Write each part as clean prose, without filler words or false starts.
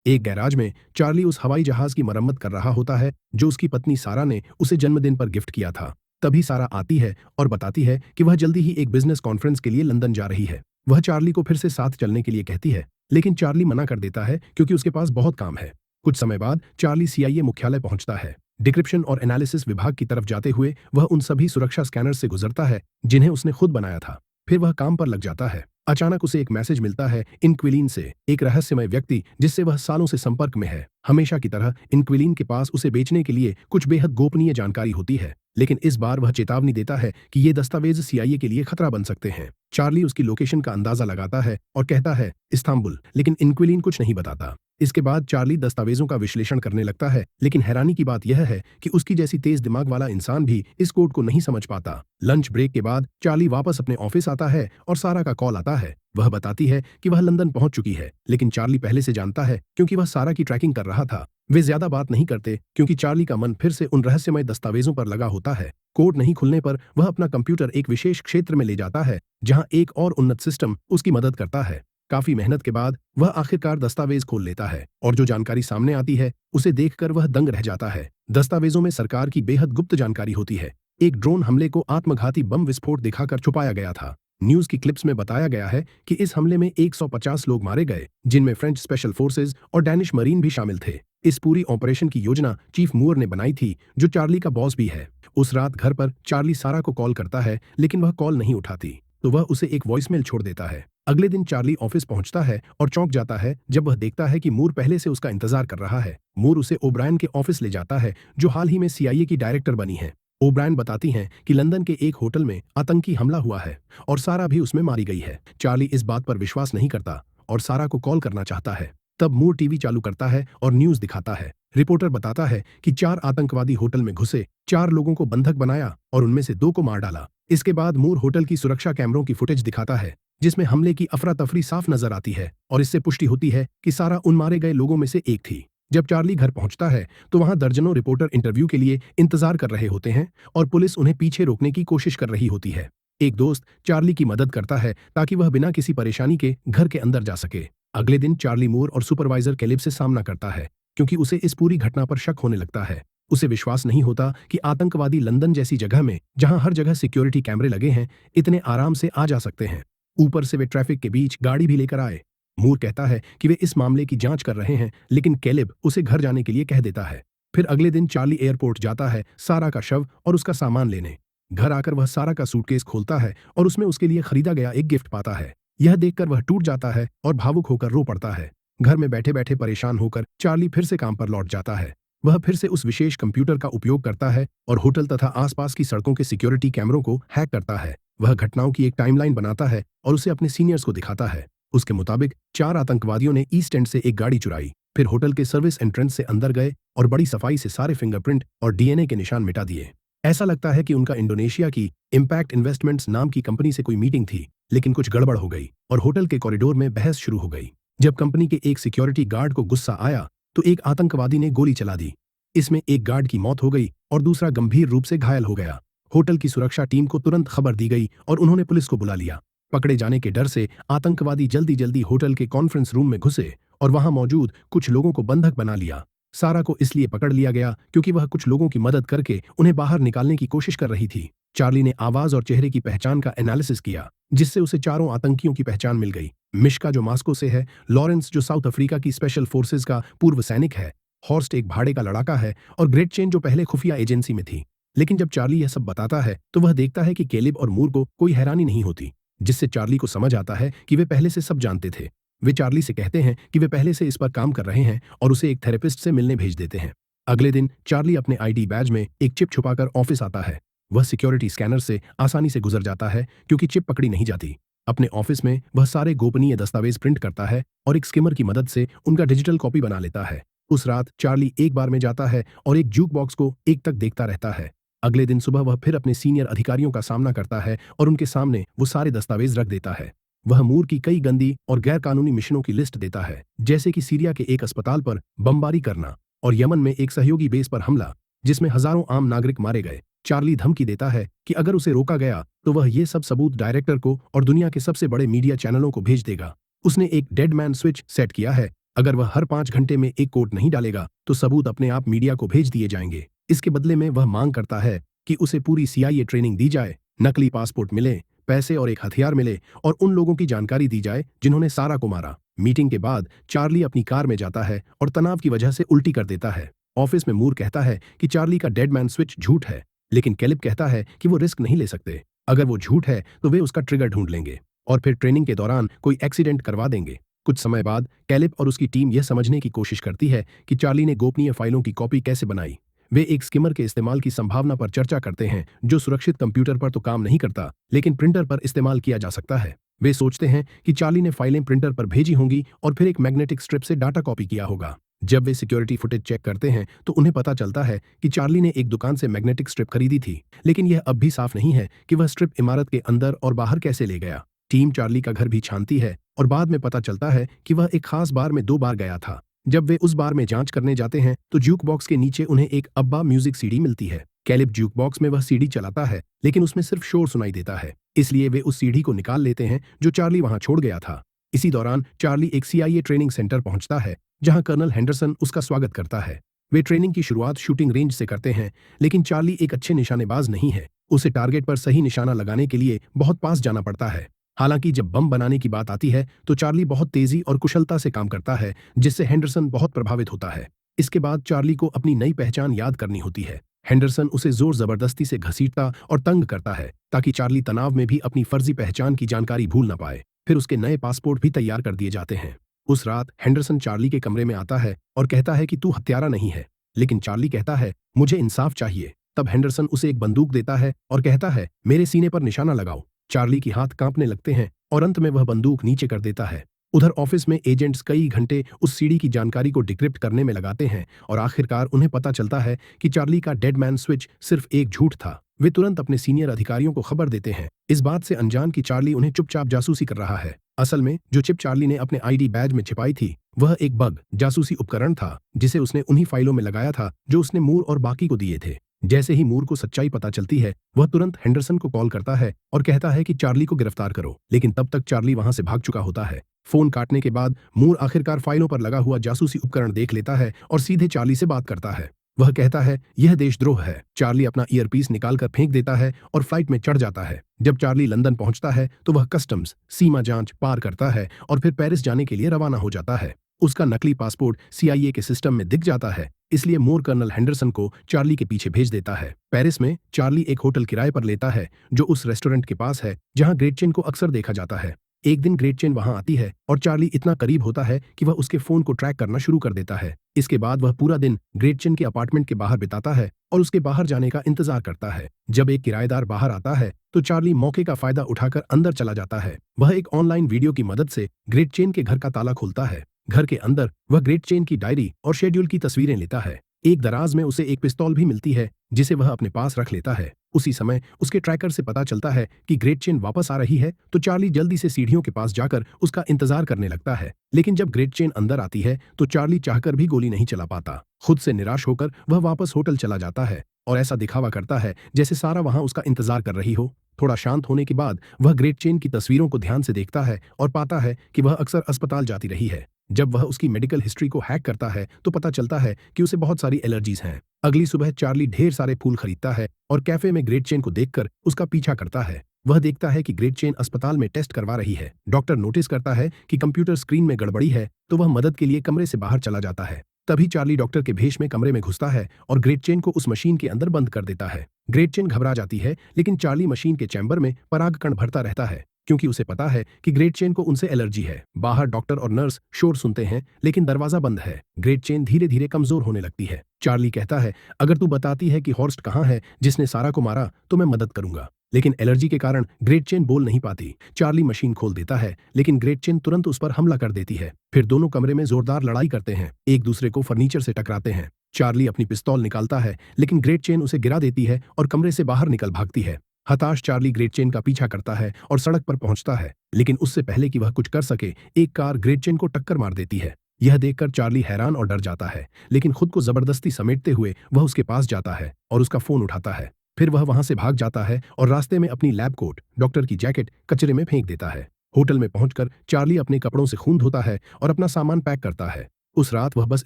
एक गैराज में चार्ली उस हवाई जहाज की मरम्मत कर रहा होता है जो उसकी पत्नी सारा ने उसे जन्मदिन पर गिफ्ट किया था। तभी सारा आती है और बताती है कि वह जल्दी ही एक बिजनेस कॉन्फ्रेंस के लिए लंदन जा रही है। वह चार्ली को फिर से साथ चलने के लिए कहती है, लेकिन चार्ली मना कर देता है क्योंकि उसके पास बहुत काम है। कुछ समय बाद चार्ली सीआईए मुख्यालय पहुंचता है। डिक्रिप्शन और एनालिसिस विभाग की तरफ जाते हुए वह उन सभी सुरक्षा स्कैनर से गुजरता है जिन्हें उसने खुद बनाया था। फिर वह काम पर लग जाता है। अचानक उसे एक मैसेज मिलता है इनक्विलीन से, एक रहस्यमय व्यक्ति जिससे वह सालों से संपर्क में है। हमेशा की तरह इनक्विलीन के पास उसे बेचने के लिए कुछ बेहद गोपनीय जानकारी होती है, लेकिन इस बार वह चेतावनी देता है कि ये दस्तावेज सीआईए के लिए खतरा बन सकते हैं। चार्ली उसकी लोकेशन का अंदाजा लगाता है और कहता है इस्तांबुल, लेकिन इनक्विलीन कुछ नहीं बताता। इसके बाद चार्ली दस्तावेजों का विश्लेषण करने लगता है, लेकिन हैरानी की बात यह है कि उसकी जैसी तेज दिमाग वाला इंसान भी इस कोड को नहीं समझ पाता। लंच ब्रेक के बाद चार्ली वापस अपने ऑफिस आता है और सारा का कॉल आता है। वह बताती है कि वह लंदन पहुंच चुकी है, लेकिन चार्ली पहले से जानता है क्योंकि वह सारा की ट्रैकिंग कर रहा था। वे ज्यादा बात नहीं करते क्योंकि चार्ली का मन फिर से उन रहस्यमय दस्तावेजों पर लगा होता है। कोड नहीं खुलने पर वह अपना कंप्यूटर एक विशेष क्षेत्र में ले जाता है जहां एक और उन्नत सिस्टम उसकी मदद करता है। काफी मेहनत के बाद वह आखिरकार दस्तावेज खोल लेता है और जो जानकारी सामने आती है उसे देखकर वह दंग रह जाता है। दस्तावेजों में सरकार की बेहद गुप्त जानकारी होती है। एक ड्रोन हमले को आत्मघाती बम विस्फोट दिखाकर छुपाया गया था। न्यूज की क्लिप्स में बताया गया है कि इस हमले में 150 लोग मारे गए, जिनमें फ्रेंच स्पेशल फोर्सेज और डैनिश मरीन भी शामिल थे। इस पूरी ऑपरेशन की योजना चीफ मूर ने बनाई थी, जो चार्ली का बॉस भी है। उस रात घर पर चार्ली सारा को कॉल करता है, लेकिन वह कॉल नहीं उठाती, तो वह उसे एक वॉइसमेल छोड़ देता है। अगले दिन चार्ली ऑफिस पहुंचता है और चौंक जाता है जब वह देखता है कि मूर पहले से उसका इंतजार कर रहा है। मूर उसे ओब्रायन के ऑफिस ले जाता है, जो हाल ही में सीआईए की डायरेक्टर बनी है। ओब्रायन बताती हैं कि लंदन के एक होटल में आतंकी हमला हुआ है और सारा भी उसमें मारी गई है। चार्ली इस बात पर विश्वास नहीं करता और सारा को कॉल करना चाहता है। तब मूर टीवी चालू करता है और न्यूज दिखाता है। रिपोर्टर बताता है कि 4 आतंकवादी होटल में घुसे, 4 लोगों को बंधक बनाया और उनमें से 2 को मार डाला। इसके बाद मूर होटल की सुरक्षा कैमरों की फुटेज दिखाता है, जिसमें हमले की अफरा तफरी साफ नजर आती है और इससे पुष्टि होती है कि सारा उन मारे गए लोगों में से एक थी। जब चार्ली घर पहुंचता है तो वहां दर्जनों रिपोर्टर इंटरव्यू के लिए इंतजार कर रहे होते हैं और पुलिस उन्हें पीछे रोकने की कोशिश कर रही होती है। एक दोस्त चार्ली की मदद करता है ताकि वह बिना किसी परेशानी के घर के अंदर जा सके। अगले दिन चार्ली मूर और सुपरवाइजर कैलिब से सामना करता है क्योंकि उसे इस पूरी घटना पर शक होने लगता है। उसे विश्वास नहीं होता कि आतंकवादी लंदन जैसी जगह में, जहां हर जगह सिक्योरिटी कैमरे लगे हैं, इतने आराम से आ जा सकते हैं। ऊपर से वे ट्रैफिक के बीच गाड़ी भी लेकर आए। मूर कहता है कि वे इस मामले की जांच कर रहे हैं, लेकिन कैलिब उसे घर जाने के लिए कह देता है। फिर अगले दिन चार्ली एयरपोर्ट जाता है सारा का शव और उसका सामान लेने। घर आकर वह सारा का सूटकेस खोलता है और उसमें उसके लिए खरीदा गया एक गिफ्ट पाता है। यह देखकर वह टूट जाता है और भावुक होकर रो पड़ता है। घर में बैठे बैठे परेशान होकर चार्ली फिर से काम पर लौट जाता है। वह फिर से उस विशेष कंप्यूटर का उपयोग करता है और होटल तथा आसपास की सड़कों के सिक्योरिटी कैमरों को हैक करता है। वह घटनाओं की एक टाइमलाइन बनाता है और उसे अपने सीनियर्स को दिखाता है। उसके मुताबिक 4 आतंकवादियों ने ईस्ट एंड से एक गाड़ी चुराई, फिर होटल के सर्विस एंट्रेंस से अंदर गए और बड़ी सफाई से सारे फिंगरप्रिंट और डीएनए के निशान मिटा दिए। ऐसा लगता है कि उनका इंडोनेशिया की इम्पैक्ट इन्वेस्टमेंट्स नाम की कंपनी से कोई मीटिंग थी, लेकिन कुछ गड़बड़ हो गई और होटल के कॉरिडोर में बहस शुरू हो गई। जब कंपनी के एक सिक्योरिटी गार्ड को गुस्सा आया तो एक आतंकवादी ने गोली चला दी। इसमें एक गार्ड की मौत हो गई और दूसरा गंभीर रूप से घायल हो गया। होटल की सुरक्षा टीम को तुरंत खबर दी गई और उन्होंने पुलिस को बुला लिया। पकड़े जाने के डर से आतंकवादी जल्दी जल्दी होटल के कॉन्फ्रेंस रूम में घुसे और वहां मौजूद कुछ लोगों को बंधक बना लिया। सारा को इसलिए पकड़ लिया गया क्योंकि वह कुछ लोगों की मदद करके उन्हें बाहर निकालने की कोशिश कर रही थी। चार्ली ने आवाज और चेहरे की पहचान का एनालिसिस किया, जिससे उसे 4 आतंकियों की पहचान मिल गई। मिश्का जो मास्को से है, लॉरेंस जो साउथ अफ्रीका की स्पेशल फोर्सेज का पूर्व सैनिक है, हॉर्स्ट एक भाड़े का लड़ाका है और ग्रेट चेन जो पहले खुफिया एजेंसी में थी। लेकिन जब चार्ली यह सब बताता है तो वह देखता है कि कैलिब और मूर को कोई हैरानी नहीं होती, जिससे चार्ली को समझ आता है कि वे पहले से सब जानते थे। वे चार्ली से कहते हैं कि वे पहले से इस पर काम कर रहे हैं और उसे एक थेरेपिस्ट से मिलने भेज देते हैं। अगले दिन चार्ली अपने आईडी बैज में एक चिप छुपाकर ऑफिस आता है। वह सिक्योरिटी स्कैनर से आसानी से गुजर जाता है क्योंकि चिप पकड़ी नहीं जाती। अपने ऑफिस में वह सारे गोपनीय दस्तावेज प्रिंट करता है और एक स्किमर की मदद से उनका डिजिटल कॉपी बना लेता है। उस रात चार्ली एक बार में जाता है और एक जूक बॉक्स को एक तक देखता रहता है। अगले दिन सुबह वह फिर अपने सीनियर अधिकारियों का सामना करता है और उनके सामने वो सारे दस्तावेज रख देता है। वह मूर की कई गंदी और गैरकानूनी मिशनों की लिस्ट देता है, जैसे कि सीरिया के एक अस्पताल पर बमबारी करना और यमन में एक सहयोगी बेस पर हमला, जिसमें हजारों आम नागरिक मारे गए। चार्ली धमकी देता है कि अगर उसे रोका गया तो वह ये सब सबूत डायरेक्टर को और दुनिया के सबसे बड़े मीडिया चैनलों को भेज देगा। उसने एक डेड मैन स्विच सेट किया है अगर वह हर 5 घंटे में एक कोट नहीं डालेगा तो सबूत अपने आप मीडिया को भेज दिए जाएंगे। इसके बदले में वह मांग करता है कि उसे पूरी CIA ट्रेनिंग दी जाए, नकली पासपोर्ट मिले, पैसे और एक हथियार मिले और उन लोगों की जानकारी दी जाए जिन्होंने सारा को मारा। मीटिंग के बाद चार्ली अपनी कार में जाता है और तनाव की वजह से उल्टी कर देता है। ऑफिस में मूर कहता है कि चार्ली का डेड मैन स्विच झूठ है, लेकिन कैलिब कहता है कि वो रिस्क नहीं ले सकते। अगर वो झूठ है तो वे उसका ट्रिगर ढूंढ लेंगे और फिर ट्रेनिंग के दौरान कोई एक्सीडेंट करवा देंगे। कुछ समय बाद कैलिब और उसकी टीम यह समझने की कोशिश करती है कि चार्ली ने गोपनीय फाइलों की कॉपी कैसे बनाई। वे एक स्किमर के इस्तेमाल की संभावना पर चर्चा करते हैं जो सुरक्षित कंप्यूटर पर तो काम नहीं करता लेकिन प्रिंटर पर इस्तेमाल किया जा सकता है। वे सोचते हैं कि चार्ली ने फाइलें प्रिंटर पर भेजी होंगी और फिर एक मैग्नेटिक स्ट्रिप से डाटा कॉपी किया होगा। जब वे सिक्योरिटी फुटेज चेक करते हैं तो उन्हें पता चलता है कि चार्ली ने एक दुकान से मैग्नेटिक स्ट्रिप खरीदी थी, लेकिन यह अब भी साफ नहीं है कि वह स्ट्रिप इमारत के अंदर और बाहर कैसे ले गया। टीम चार्ली का घर भी छानती है और बाद में पता चलता है कि वह एक खास बार में 2 बार गया था। जब वे उस बार में जांच करने जाते हैं तो ज्यूक बॉक्स के नीचे उन्हें एक अब्बा म्यूजिक सीडी मिलती है। कैलिब ज्यूक बॉक्स में वह सीडी चलाता है लेकिन उसमें सिर्फ शोर सुनाई देता है, इसलिए वे उस सीडी को निकाल लेते हैं जो चार्ली वहां छोड़ गया था। इसी दौरान चार्ली एक CIA ट्रेनिंग सेंटर पहुंचता है जहां कर्नल हेंडरसन उसका स्वागत करता है। वे ट्रेनिंग की शुरुआत शूटिंग रेंज से करते हैं, लेकिन चार्ली एक अच्छे निशानेबाज नहीं है। उसे टारगेट पर सही निशाना लगाने के लिए बहुत पास जाना पड़ता है। हालांकि जब बम बनाने की बात आती है तो चार्ली बहुत तेजी और कुशलता से काम करता है, जिससे हेंडरसन बहुत प्रभावित होता है। इसके बाद चार्ली को अपनी नई पहचान याद करनी होती है। हेंडरसन उसे जोर जबरदस्ती से घसीटता और तंग करता है ताकि चार्ली तनाव में भी अपनी फर्जी पहचान की जानकारी भूल न पाए। फिर उसके नए पासपोर्ट भी तैयार कर दिए जाते हैं। उस रात हेंडरसन चार्ली के कमरे में आता है और कहता है कि तू हत्यारा नहीं है, लेकिन चार्ली कहता है मुझे इंसाफ चाहिए। तब हेंडरसन उसे एक बंदूक देता है और कहता है मेरे सीने पर निशाना लगाओ। चार्ली के हाथ कांपने लगते हैं और अंत में वह बंदूक नीचे कर देता है। उधर ऑफिस में एजेंट्स कई घंटे उस सीडी की जानकारी को डिक्रिप्ट करने में लगाते हैं और आखिरकार उन्हें पता चलता है कि चार्ली का डेड मैन स्विच सिर्फ एक झूठ था। वे तुरंत अपने सीनियर अधिकारियों को खबर देते हैं, इस बात से अनजान कि चार्ली उन्हें चुपचाप जासूसी कर रहा है। असल में जो चिप चार्ली ने अपने ID बैज में छिपाई थी वह एक बग जासूसी उपकरण था जिसे उसने उन्हीं फाइलों में लगाया था जो उसने मूर और बाकी को दिए थे। जैसे ही मूर को सच्चाई पता चलती है वह तुरंत हेंडरसन को कॉल करता है और कहता है कि चार्ली को गिरफ्तार करो, लेकिन तब तक चार्ली वहां से भाग चुका होता है। फोन काटने के बाद मूर आखिरकार फाइलों पर लगा हुआ जासूसी उपकरण देख लेता है और सीधे चार्ली से बात करता है। वह कहता है यह देशद्रोह है। चार्ली अपना ईयरपीस निकालकर फेंक देता है और फ्लाइट में चढ़ जाता है। जब चार्ली लंदन पहुंचता है तो वह कस्टम्स सीमा जांच पार करता है और फिर पेरिस जाने के लिए रवाना हो जाता है। उसका नकली पासपोर्ट CIA के सिस्टम में दिख जाता है, इसलिए मूर कर्नल हेंडरसन को चार्ली के पीछे भेज देता है। पेरिस में चार्ली एक होटल किराए पर लेता है जो उस रेस्टोरेंट के पास है जहां ग्रेटचेन को अक्सर देखा जाता है। एक दिन ग्रेटचेन वहां आती है और चार्ली इतना करीब होता है कि वह उसके फोन को ट्रैक करना शुरू कर देता है। इसके बाद वह पूरा दिन ग्रेटचेन के अपार्टमेंट के बाहर बिताता है और उसके बाहर जाने का इंतजार करता है। जब एक किराएदार बाहर आता है तो चार्ली मौके का फायदा उठाकर अंदर चला जाता है। वह एक ऑनलाइन वीडियो की मदद से ग्रेटचेन के घर का ताला खोलता है। घर के अंदर वह ग्रेटचेन की डायरी और शेड्यूल की तस्वीरें लेता है। एक दराज में उसे एक पिस्तौल भी मिलती है जिसे वह अपने पास रख लेता है। उसी समय उसके ट्रैकर से पता चलता है कि ग्रेटचेन वापस आ रही है तो चार्ली जल्दी से सीढ़ियों के पास जाकर उसका इंतजार करने लगता है। लेकिन जब ग्रेटचेन अंदर आती है तो चार्ली चाहकर भी गोली नहीं चला पाता। खुद से निराश होकर वह वापस होटल चला जाता है और ऐसा दिखावा करता है जैसे सारा वहां उसका इंतजार कर रही हो। थोड़ा शांत होने के बाद वह ग्रेटचेन की तस्वीरों को ध्यान से देखता है और पाता है कि वह अक्सर अस्पताल जाती रही है। जब वह उसकी मेडिकल हिस्ट्री को हैक करता है तो पता चलता है कि उसे बहुत सारी एलर्जीज हैं। अगली सुबह चार्ली ढेर सारे फूल खरीदता है और कैफे में ग्रेटचेन को देखकर उसका पीछा करता है। वह देखता है कि ग्रेटचेन अस्पताल में टेस्ट करवा रही है। डॉक्टर नोटिस करता है कि कंप्यूटर स्क्रीन में गड़बड़ी है तो वह मदद के लिए कमरे से बाहर चला जाता है। तभी चार्ली डॉक्टर के भेष में कमरे में घुसता है और ग्रेटचेन को उस मशीन के अंदर बंद कर देता है। ग्रेटचेन घबरा जाती है, लेकिन चार्ली मशीन के चैम्बर में परागकण भरता रहता है क्योंकि उसे पता है कि ग्रेटचेन को उनसे एलर्जी है। बाहर डॉक्टर और नर्स शोर सुनते हैं लेकिन दरवाजा बंद है। ग्रेटचेन धीरे धीरे कमजोर होने लगती है। चार्ली कहता है अगर तू बताती है कि हॉर्स्ट कहाँ है जिसने सारा को मारा तो मैं मदद करूंगा, लेकिन एलर्जी के कारण ग्रेटचेन बोल नहीं पाती। चार्ली मशीन खोल देता है लेकिन ग्रेटचेन तुरंत उस पर हमला कर देती है। फिर दोनों कमरे में जोरदार लड़ाई करते हैं, एक दूसरे को फर्नीचर से टकराते हैं। चार्ली अपनी पिस्तौल निकालता है लेकिन ग्रेटचेन उसे गिरा देती है और कमरे से बाहर निकल भागती है। हताश चार्ली ग्रेटचेन का पीछा करता है और सड़क पर पहुंचता है, लेकिन उससे पहले कि वह कुछ कर सके एक कार ग्रेटचेन को टक्कर मार देती है। यह देखकर चार्ली हैरान और डर जाता है, लेकिन खुद को जबरदस्ती समेटते हुए वह उसके पास जाता है और उसका फोन उठाता है। फिर वह वहां से भाग जाता है और रास्ते में अपनी लैब कोट, डॉक्टर की जैकेट कचरे में फेंक देता है। होटल में पहुंचकर चार्ली अपने कपड़ों से खून धोता है और अपना सामान पैक करता है। उस रात वह बस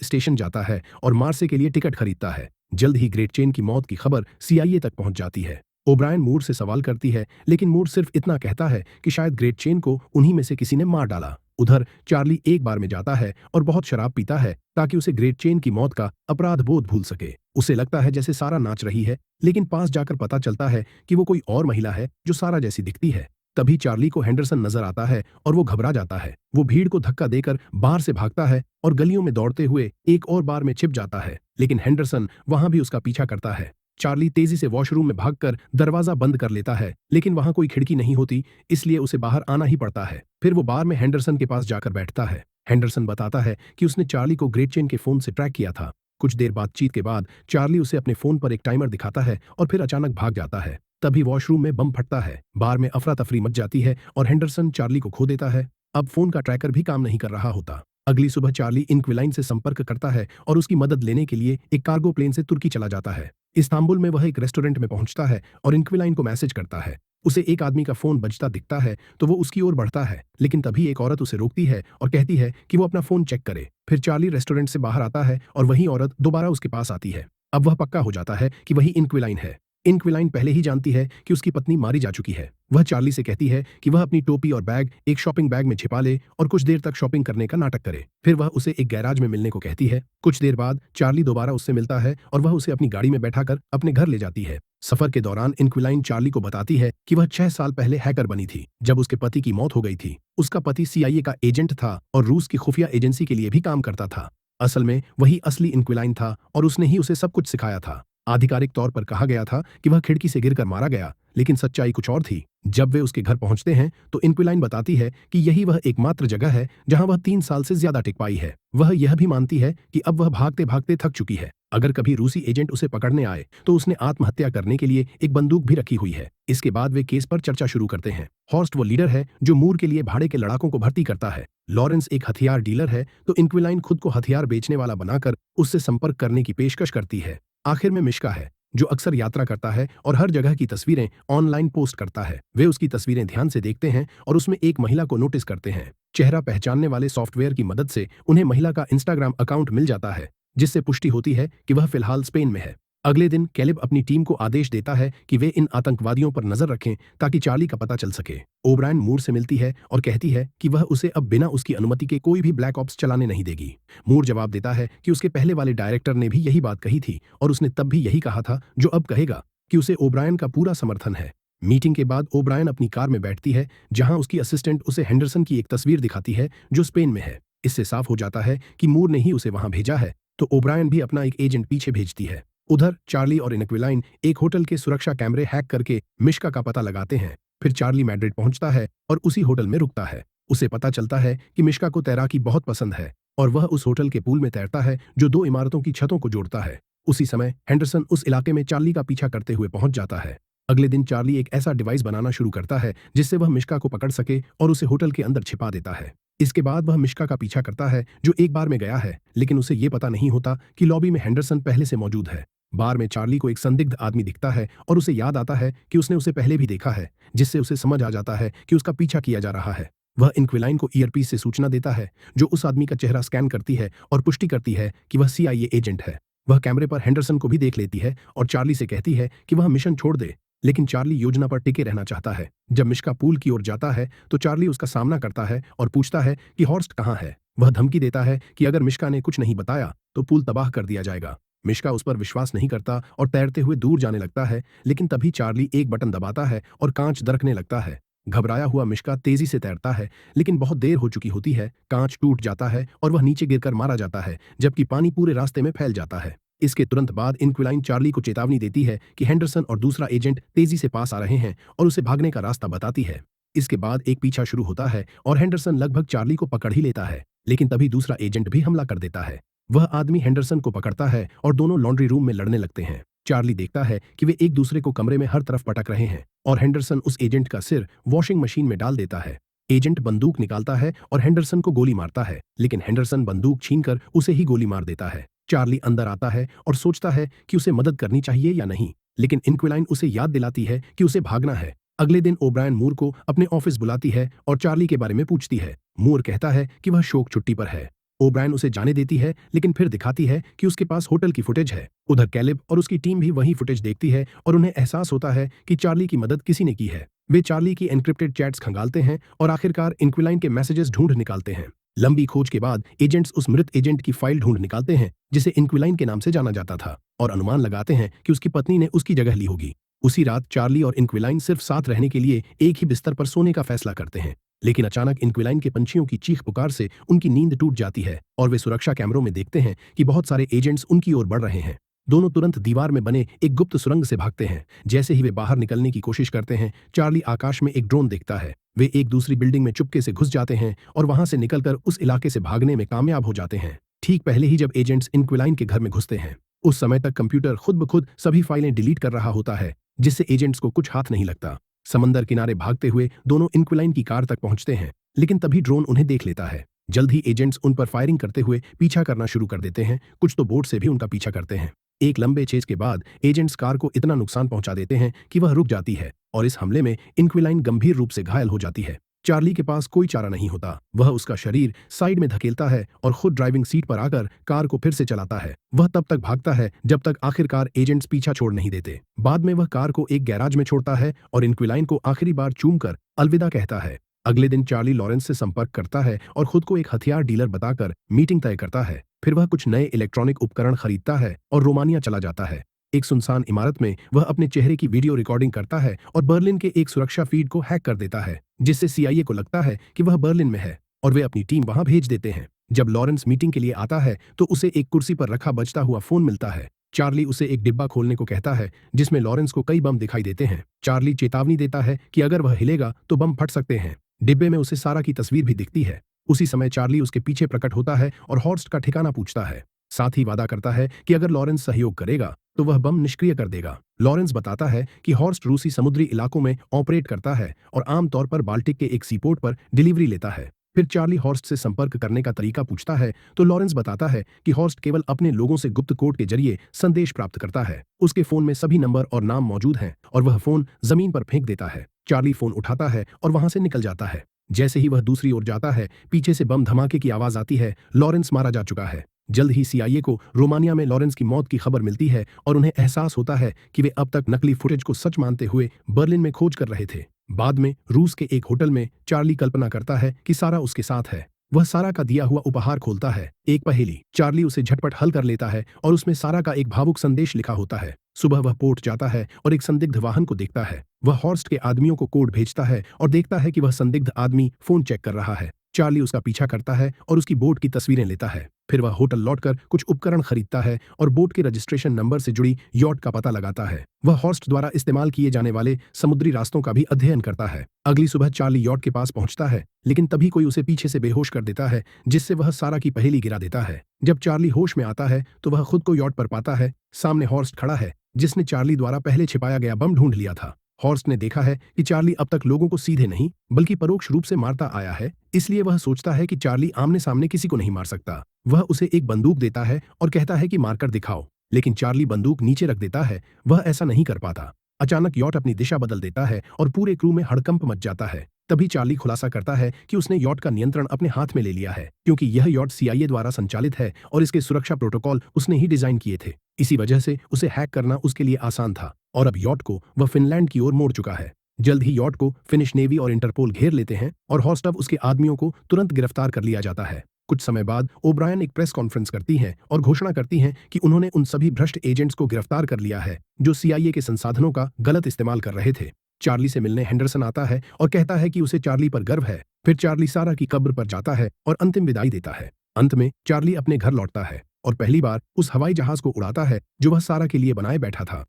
स्टेशन जाता है और मार्से के लिए टिकट खरीदता है। जल्द ही ग्रेट चेन की मौत की खबर सीआईए तक पहुंच जाती है। ओब्रायन मूर से सवाल करती है, लेकिन मूर सिर्फ इतना कहता है कि शायद ग्रेट चेन को उन्हीं में से किसी ने मार डाला। उधर चार्ली एक बार में जाता है और बहुत शराब पीता है ताकि उसे ग्रेट चेन की मौत का अपराध बोध भूल सके। उसे लगता है जैसे सारा नाच रही है, लेकिन पास जाकर पता चलता है कि वो कोई और महिला है जो सारा जैसी दिखती है। तभी चार्ली को हेंडरसन नजर आता है और वो घबरा जाता है। वो भीड़ को धक्का देकर बाहर से भागता है और गलियों में दौड़ते हुए एक और बार में छिप जाता है, लेकिन हेंडरसन वहां भी उसका पीछा करता है। चार्ली तेजी से वॉशरूम में भागकर दरवाजा बंद कर लेता है, लेकिन वहां कोई खिड़की नहीं होती, इसलिए उसे बाहर आना ही पड़ता है। फिर वो बार में हेंडरसन के पास जाकर बैठता है। हेंडरसन बताता है कि उसने चार्ली को ग्रेट चेन के फोन से ट्रैक किया था। कुछ देर बातचीत के बाद चार्ली उसे अपने फोन पर एक टाइमर दिखाता है और फिर अचानक भाग जाता है। तभी वॉशरूम में बम फटता है, बार में अफरा तफरी मच जाती है और हेंडरसन चार्ली को खो देता है। अब फोन का ट्रैकर भी काम नहीं कर रहा होता। अगली सुबह चार्ली इंक्विलाइन से संपर्क करता है और उसकी मदद लेने के लिए एक कार्गो प्लेन से तुर्की चला जाता है। इस्तांबुल में वह एक रेस्टोरेंट में पहुंचता है और इंक्विलाइन को मैसेज करता है। उसे एक आदमी का फोन बजता दिखता है तो वो उसकी ओर बढ़ता है, लेकिन तभी एक औरत उसे रोकती है और कहती है कि वो अपना फोन चेक करे। फिर चार्ली रेस्टोरेंट से बाहर आता है और वही औरत दोबारा उसके पास आती है। अब वह पक्का हो जाता है कि वही इंक्विलाइन है। इंक्विलाइन पहले ही जानती है कि उसकी पत्नी मारी जा चुकी है। वह चार्ली से कहती है कि वह अपनी टोपी और बैग एक शॉपिंग बैग में छिपा ले और कुछ देर तक शॉपिंग करने का नाटक करे। फिर वह उसे एक गैराज में मिलने को कहती है। कुछ देर बाद चार्ली दोबारा उससे मिलता है और वह उसे अपनी गाड़ी में बैठाकर अपने घर ले जाती है। सफर के दौरान इंक्विलाइन चार्ली को बताती है कि वह 6 साल पहले हैकर बनी थी, जब उसके पति की मौत हो गई थी। उसका पति सीआईए का एजेंट था और रूस की खुफिया एजेंसी के लिए भी काम करता था। असल में वही असली इंक्विलाइन था और उसने ही उसे सब कुछ सिखाया था। आधिकारिक तौर पर कहा गया था कि वह खिड़की से गिरकर मारा गया, लेकिन सच्चाई कुछ और थी। जब वे उसके घर पहुंचते हैं तो इंक्विलाइन बताती है कि यही वह एकमात्र जगह है जहां वह 3 साल से ज्यादा टिक पाई है। वह यह भी मानती है कि अब वह भागते भागते थक चुकी है। अगर कभी रूसी एजेंट उसे पकड़ने आए तो उसने आत्महत्या करने के लिए एक बंदूक भी रखी हुई है। इसके बाद वे केस पर चर्चा शुरू करते हैं। हॉर्स्ट वो लीडर है जो मूर के लिए भाड़े के लड़ाकों को भर्ती करता है। लॉरेंस एक हथियार डीलर है, तो इंक्विलाइन खुद को हथियार बेचने वाला बनाकर उससे संपर्क करने की पेशकश करती है। आखिर में मिश्का है, जो अक्सर यात्रा करता है और हर जगह की तस्वीरें ऑनलाइन पोस्ट करता है। वे उसकी तस्वीरें ध्यान से देखते हैं और उसमें एक महिला को नोटिस करते हैं। चेहरा पहचानने वाले सॉफ्टवेयर की मदद से उन्हें महिला का इंस्टाग्राम अकाउंट मिल जाता है, जिससे पुष्टि होती है कि वह फिलहाल स्पेन में है। अगले दिन कैलिब अपनी टीम को आदेश देता है कि वे इन आतंकवादियों पर नजर रखें ताकि चार्ली का पता चल सके। ओब्रायन मूर से मिलती है और कहती है कि वह उसे अब बिना उसकी अनुमति के कोई भी ब्लैक ऑप्स चलाने नहीं देगी। मूर जवाब देता है कि उसके पहले वाले डायरेक्टर ने भी यही बात कही थी और उसने तब भी यही कहा था जो अब कहेगा, कि उसे ओब्रायन का पूरा समर्थन है। मीटिंग के बाद ओब्रायन अपनी कार में बैठती है, जहां उसकी असिस्टेंट उसे हेंडरसन की एक तस्वीर दिखाती है जो स्पेन में है। इससे साफ हो जाता है कि मूर ने ही उसे वहां भेजा है, तो ओब्रायन भी अपना एक एजेंट पीछे भेजती है। उधर चार्ली और इंक्विलाइन एक होटल के सुरक्षा कैमरे हैक करके मिश्का का पता लगाते हैं। फिर चार्ली मैड्रिड पहुंचता है और उसी होटल में रुकता है। उसे पता चलता है कि मिश्का को तैराकी बहुत पसंद है और वह उस होटल के पूल में तैरता है जो 2 इमारतों की छतों को जोड़ता है। उसी समय हेंडरसन उस इलाके में चार्ली का पीछा करते हुए पहुंच जाता है। अगले दिन चार्ली एक ऐसा डिवाइस बनाना शुरू करता है जिससे वह मिश्का को पकड़ सके और उसे होटल के अंदर छिपा देता है। इसके बाद वह मिश्का का पीछा करता है जो एक बार में गया है, लेकिन उसे ये पता नहीं होता कि लॉबी में हेंडरसन पहले से मौजूद है। बार में चार्ली को एक संदिग्ध आदमी दिखता है और उसे याद आता है कि उसने उसे पहले भी देखा है, जिससे उसे समझ आ जाता है कि उसका पीछा किया जा रहा है। वह इंक्विलाइन को ईयरपीस से सूचना देता है, जो उस आदमी का चेहरा स्कैन करती है और पुष्टि करती है कि वह सीआईए एजेंट है। वह कैमरे पर हेंडरसन को भी देख लेती है और चार्ली से कहती है कि वह मिशन छोड़ दे, लेकिन चार्ली योजना पर टिके रहना चाहता है। जब मिश्का पूल की ओर जाता है तो चार्ली उसका सामना करता है और पूछता है कि हॉर्स्ट कहाँ है। वह धमकी देता है कि अगर मिश्का ने कुछ नहीं बताया तो पूल तबाह कर दिया जाएगा। मिश्का उस पर विश्वास नहीं करता और तैरते हुए दूर जाने लगता है, लेकिन तभी चार्ली एक बटन दबाता है और कांच दरकने लगता है। घबराया हुआ मिश्का तेजी से तैरता है, लेकिन बहुत देर हो चुकी होती है। कांच टूट जाता है और वह नीचे गिरकर मारा जाता है, जबकि पानी पूरे रास्ते में फैल जाता है। इसके तुरंत बाद इंक्विलाइन चार्ली को चेतावनी देती है कि हेंडरसन और दूसरा एजेंट तेजी से पास आ रहे हैं और उसे भागने का रास्ता बताती है। इसके बाद एक पीछा शुरू होता है और हेंडरसन लगभग चार्ली को पकड़ ही लेता है, लेकिन तभी दूसरा एजेंट भी हमला कर देता है। वह आदमी हेंडरसन को पकड़ता है और दोनों लॉन्ड्री रूम में लड़ने लगते हैं। चार्ली देखता है कि वे एक दूसरे को कमरे में हर तरफ पटक रहे हैं और हेंडरसन उस एजेंट का सिर वॉशिंग मशीन में डाल देता है। एजेंट बंदूक निकालता है और हेंडरसन को गोली मारता है, लेकिन हेंडरसन बंदूक छीनकर उसे ही गोली मार देता है। चार्ली अंदर आता है और सोचता है कि उसे मदद करनी चाहिए या नहीं, लेकिन इंक्विलाइन उसे याद दिलाती है कि उसे भागना है। अगले दिन ओब्रायन मूर को अपने ऑफिस बुलाती है और चार्ली के बारे में पूछती है। मूर कहता है कि वह शोक छुट्टी पर है। ओब्रायन उसे जाने देती है, लेकिन फिर दिखाती है कि उसके पास होटल की फुटेज है। उधर कैलिब और उसकी टीम भी वही फुटेज देखती है और उन्हें एहसास होता है कि चार्ली की मदद किसी ने की है। वे चार्ली की एन्क्रिप्टेड चैट्स खंगालते हैं और आखिरकार इंक्विलाइन के मैसेजेस ढूंढ निकालते हैं। लंबी खोज के बाद एजेंट्स उस मृत एजेंट की फाइल ढूंढ निकालते हैं जिसे इंक्विलाइन के नाम से जाना जाता था, और अनुमान लगाते हैं कि उसकी पत्नी ने उसकी जगह ली होगी। उसी रात चार्ली और इंक्विलाइन सिर्फ साथ रहने के लिए एक ही बिस्तर पर सोने का फैसला करते हैं, लेकिन अचानक इंक्विलाइन के पंछियों की चीख पुकार से उनकी नींद टूट जाती है और वे सुरक्षा कैमरों में देखते हैं कि बहुत सारे एजेंट्स उनकी ओर बढ़ रहे हैं। दोनों तुरंत दीवार में बने एक गुप्त सुरंग से भागते हैं। जैसे ही वे बाहर निकलने की कोशिश करते हैं, चार्ली आकाश में एक ड्रोन देखता है। वे एक दूसरी बिल्डिंग में चुपके से घुस जाते हैं और वहां से निकलकर उस इलाके से भागने में कामयाब हो जाते हैं, ठीक पहले ही जब एजेंट्स इंक्विलाइन के घर में घुसते हैं। उस समय तक कंप्यूटर खुद ब खुद सभी फाइलें डिलीट कर रहा होता है, जिससे एजेंट्स को कुछ हाथ नहीं लगता। समंदर किनारे भागते हुए दोनों इंक्विलाइन की कार तक पहुंचते हैं, लेकिन तभी ड्रोन उन्हें देख लेता है। जल्द ही एजेंट्स उन पर फायरिंग करते हुए पीछा करना शुरू कर देते हैं। कुछ तो बोट से भी उनका पीछा करते हैं। एक लंबे चेज के बाद एजेंट्स कार को इतना नुकसान पहुंचा देते हैं कि वह रुक जाती है, और इस हमले में इंक्विलाइन गंभीर रूप से घायल हो जाती है। चार्ली के पास कोई चारा नहीं होता। वह उसका शरीर साइड में धकेलता है और खुद ड्राइविंग सीट पर आकर कार को फिर से चलाता है। वह तब तक भागता है जब तक आखिरकार एजेंट्स पीछा छोड़ नहीं देते। बाद में वह कार को एक गैराज में छोड़ता है और इंक्विलाइन को आखिरी बार चूमकर अलविदा कहता है। अगले दिन चार्ली लॉरेंस से संपर्क करता है और खुद को एक हथियार डीलर बताकर मीटिंग तय करता है। फिर वह कुछ नए इलेक्ट्रॉनिक उपकरण खरीदता है और रोमानिया चला जाता है। एक सुनसान इमारत में वह अपने चेहरे की वीडियो रिकॉर्डिंग करता है और बर्लिन के एक सुरक्षा फीड को हैक कर देता है, जिससे सीआईए को लगता है कि वह बर्लिन में है और वे अपनी टीम वहां भेज देते हैं। जब लॉरेंस मीटिंग के लिए आता है तो उसे एक कुर्सी पर रखा बजता हुआ फोन मिलता है। चार्ली उसे एक डिब्बा खोलने को कहता है जिसमें लॉरेंस को कई बम दिखाई देते हैं। चार्ली चेतावनी देता है कि अगर वह हिलेगा तो बम फट सकते हैं। डिब्बे में उसे सारा की तस्वीर भी दिखती है। उसी समय चार्ली उसके पीछे प्रकट होता है और हॉर्स्ट का ठिकाना पूछता है। साथ ही वादा करता है कि अगर लॉरेंस सहयोग करेगा तो वह बम निष्क्रिय कर देगा। लॉरेंस बताता है कि हॉर्स्ट रूसी समुद्री इलाकों में ऑपरेट करता है और आमतौर पर बाल्टिक के एक सीपोर्ट पर डिलीवरी लेता है। फिर चार्ली हॉर्स्ट से संपर्क करने का तरीका पूछता है तो लॉरेंस बताता है कि हॉर्स्ट केवल अपने लोगों से गुप्त कोड के जरिए संदेश प्राप्त करता है। उसके फोन में सभी नंबर और नाम मौजूद हैं और वह फोन जमीन पर फेंक देता है। चार्ली फोन उठाता है और वहां से निकल जाता है। जैसे ही वह दूसरी ओर जाता है, पीछे से बम धमाके की आवाज आती है। लॉरेंस मारा जा चुका है। जल्द ही सीआईए को रोमानिया में लॉरेंस की मौत की खबर मिलती है और उन्हें एहसास होता है कि वे अब तक नकली फुटेज को सच मानते हुए बर्लिन में खोज कर रहे थे। बाद में रूस के एक होटल में चार्ली कल्पना करता है कि सारा उसके साथ है। वह सारा का दिया हुआ उपहार खोलता है, एक पहेली। चार्ली उसे झटपट हल कर लेता है और उसमें सारा का एक भावुक संदेश लिखा होता है। सुबह वह पोर्ट जाता है और एक संदिग्ध वाहन को देखता है। वह हॉर्स्ट के आदमियों को कोड भेजता है और देखता है कि वह संदिग्ध आदमी फोन चेक कर रहा है। चार्ली उसका पीछा करता है और उसकी बोट की तस्वीरें लेता है। फिर वह होटल लौटकर कुछ उपकरण खरीदता है और बोट के रजिस्ट्रेशन नंबर से जुड़ी यॉट का पता लगाता है। वह हॉर्स्ट द्वारा इस्तेमाल किए जाने वाले समुद्री रास्तों का भी अध्ययन करता है। अगली सुबह चार्ली यॉट के पास पहुंचता है, लेकिन तभी कोई उसे पीछे से बेहोश कर देता है, जिससे वह सारा की पहेली गिरा देता है। जब चार्ली होश में आता है तो वह खुद को यॉट पर पाता है। सामने हॉर्स्ट खड़ा है, जिसने चार्ली द्वारा पहले छिपाया गया बम ढूंढ लिया था। हॉर्स्ट ने देखा है कि चार्ली अब तक लोगों को सीधे नहीं बल्कि परोक्ष रूप से मारता आया है, इसलिए वह सोचता है कि चार्ली आमने सामने किसी को नहीं मार सकता। वह उसे एक बंदूक देता है और कहता है कि मारकर दिखाओ, लेकिन चार्ली बंदूक नीचे रख देता है। वह ऐसा नहीं कर पाता। अचानक यॉट अपनी दिशा बदल देता है और पूरे क्रू में हड़कंप मच जाता है। तभी चार्ली खुलासा करता है कि उसने यॉट का नियंत्रण अपने हाथ में ले लिया है, क्योंकि यह यॉट सीआईए द्वारा संचालित है और इसके सुरक्षा प्रोटोकॉल उसने ही डिजाइन किए थे। इसी वजह से उसे हैक करना उसके लिए आसान था और अब यॉट को वह फिनलैंड की ओर मोड़ चुका है। जल्द ही यॉट को फिनिश नेवी और इंटरपोल घेर लेते हैं और हॉर्स्ट अब उसके आदमियों को तुरंत गिरफ्तार कर लिया जाता है। कुछ समय बाद ओब्रायन एक प्रेस कॉन्फ्रेंस करती हैं और घोषणा करती हैं कि उन्होंने उन सभी भ्रष्ट एजेंट्स को गिरफ्तार कर लिया है जो सीआईए के संसाधनों का गलत इस्तेमाल कर रहे थे। चार्ली से मिलने हेंडरसन आता है और कहता है कि उसे चार्ली पर गर्व है। फिर चार्ली सारा की कब्र पर जाता है और अंतिम विदाई देता है। अंत में चार्ली अपने घर लौटता है और पहली बार उस हवाई जहाज को उड़ाता है जो वह सारा के लिए बनाए बैठा था।